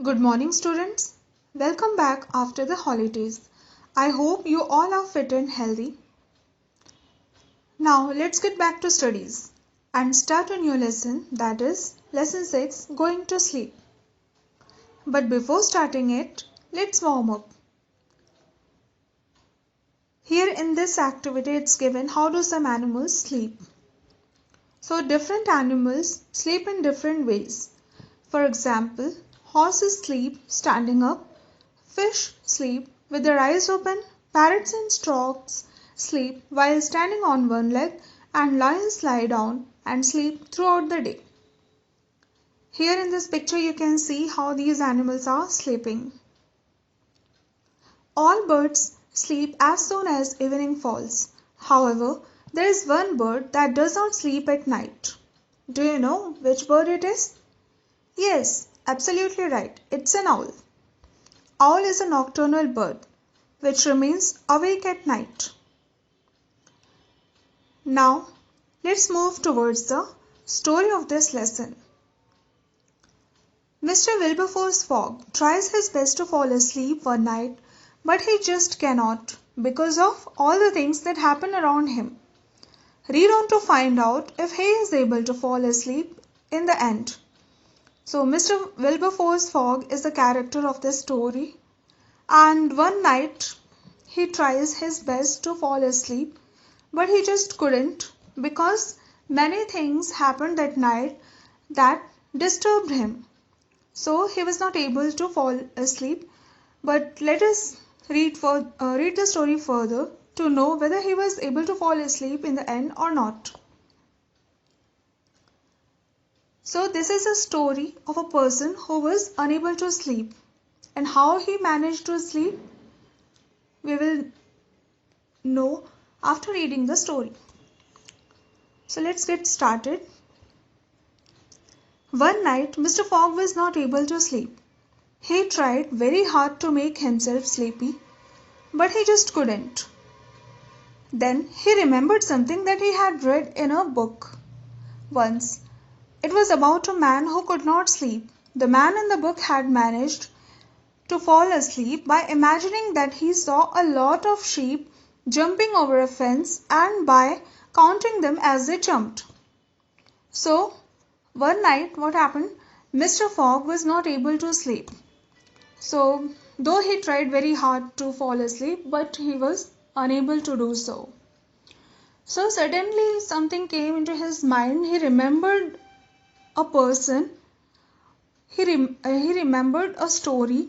Good morning, students. Welcome back after the holidays. I hope you all are fit and healthy. Now, let's get back to studies and start a new lesson, that is, Lesson 6 Going to Sleep. But before starting it, let's warm up. Here in this activity, it's given how do some animals sleep. So, different animals sleep in different ways. For example, horses sleep standing up. Fish sleep with their eyes open, parrots and storks sleep while standing on one leg, and lions lie down and sleep throughout the day. Here in this picture you can see how these animals are sleeping. All birds sleep as soon as evening falls. However, there is one bird that does not sleep at night. Do you know which bird it is? Yes, absolutely right. It's an owl. Owl is a nocturnal bird which remains awake at night. Now, let's move towards the story of this lesson. Mr. Wilberforce Fogg tries his best to fall asleep one night, but he just cannot because of all the things that happen around him. Read on to find out if he is able to fall asleep in the end. So, Mr. Wilberforce Fogg is the character of this story. And one night he tries his best to fall asleep, but he just couldn't because many things happened that night that disturbed him. So he was not able to fall asleep. But let us read the story further to know whether he was able to fall asleep in the end or not. So this is a story of a person who was unable to sleep. And how he managed to sleep, we will know after reading the story. So let's get started. One night, Mr. Fogg was not able to sleep. He tried very hard to make himself sleepy, but he just couldn't. Then he remembered something that he had read in a book once. It was about a man who could not sleep. The man in the book had managed to fall asleep by imagining that he saw a lot of sheep jumping over a fence and by counting them as they jumped. So, one night what happened? Mr. Fogg was not able to sleep. So, though he tried very hard to fall asleep, but he was unable to do so. So, suddenly something came into his mind. He remembered a person. He remembered a story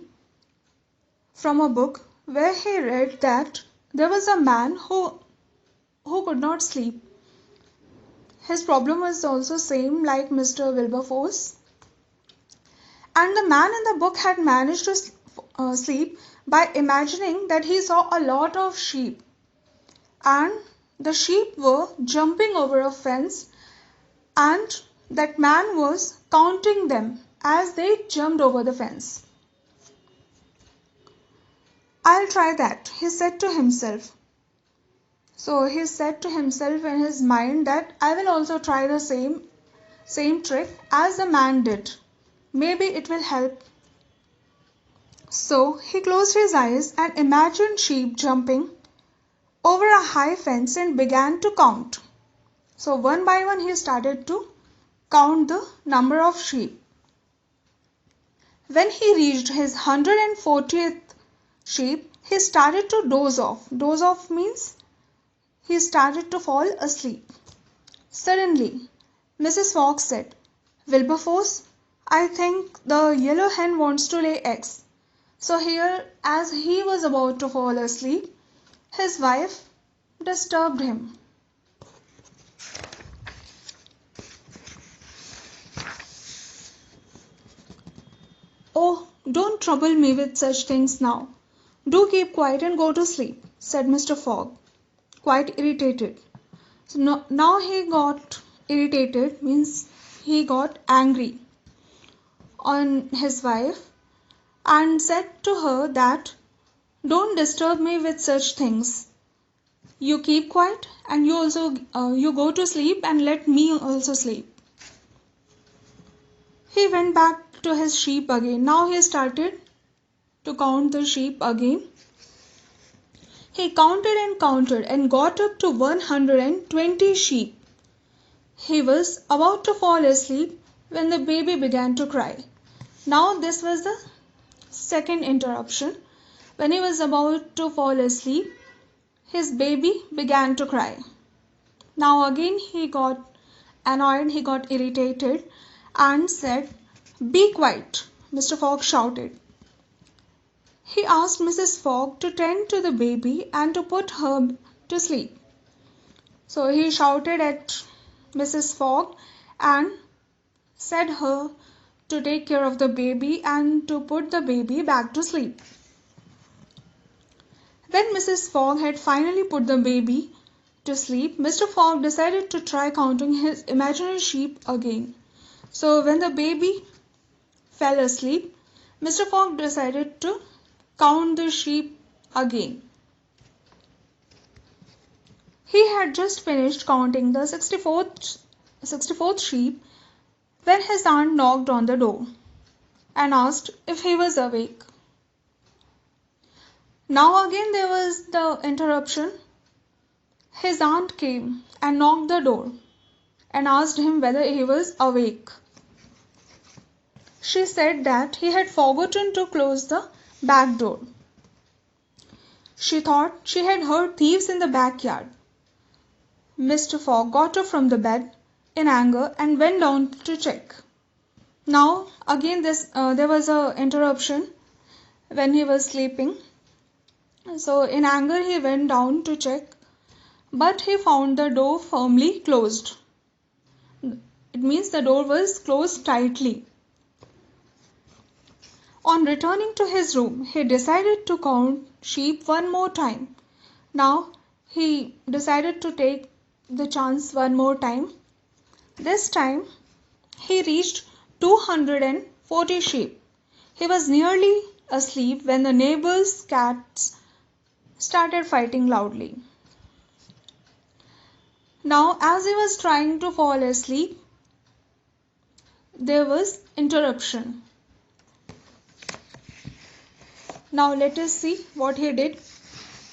from a book where he read that there was a man who could not sleep. His problem was also same like Mr. Wilberforce. And the man in the book had managed to sleep by imagining that he saw a lot of sheep. And the sheep were jumping over a fence and that man was counting them as they jumped over the fence. I'll try that, he said to himself. So he said to himself in his mind that I will also try the same trick as the man did. Maybe it will help. So he closed his eyes and imagined sheep jumping over a high fence and began to count. So one by one he started to count the number of sheep. When he reached his 140th sheep, he started to doze off. Doze off means he started to fall asleep. Suddenly, Mrs. Fogg said, Wilberforce, I think the yellow hen wants to lay eggs. So here, as he was about to fall asleep, his wife disturbed him. Oh, don't trouble me with such things now. Do keep quiet and go to sleep, said Mr. Fogg, quite irritated. So now he got irritated, means he got angry on his wife and said to her that don't disturb me with such things. You keep quiet and you go to sleep and let me also sleep. He went back to his sheep again. Now he started to count the sheep again. He counted and got up to 120 sheep. He was about to fall asleep when the baby began to cry. Now this was the second interruption. When he was about to fall asleep, his baby began to cry. Now again he got annoyed, he got irritated and said, "Be quiet," Mr. Fogg shouted. He asked Mrs. Fogg to tend to the baby and to put her to sleep. So he shouted at Mrs. Fogg and said her to take care of the baby and to put the baby back to sleep. When Mrs. Fogg had finally put the baby to sleep, Mr. Fogg decided to try counting his imaginary sheep again. So when the baby fell asleep, Mr. Fogg decided to count the sheep again. He had just finished counting the 64th sheep when his aunt knocked on the door and asked if he was awake. Now again there was the interruption. His aunt came and knocked the door and asked him whether he was awake. She said that he had forgotten to close the back door. She thought she had heard thieves in the backyard. Mr. Fogg got up from the bed in anger and went down to check. Now again there was an interruption when he was sleeping. So in anger he went down to check, but he found the door firmly closed. It means the door was closed tightly. On returning to his room, he decided to count sheep one more time. Now he decided to take the chance one more time. This time he reached 240 sheep. He was nearly asleep when the neighbor's cats started fighting loudly. Now as he was trying to fall asleep, there was interruption. Now let us see what he did.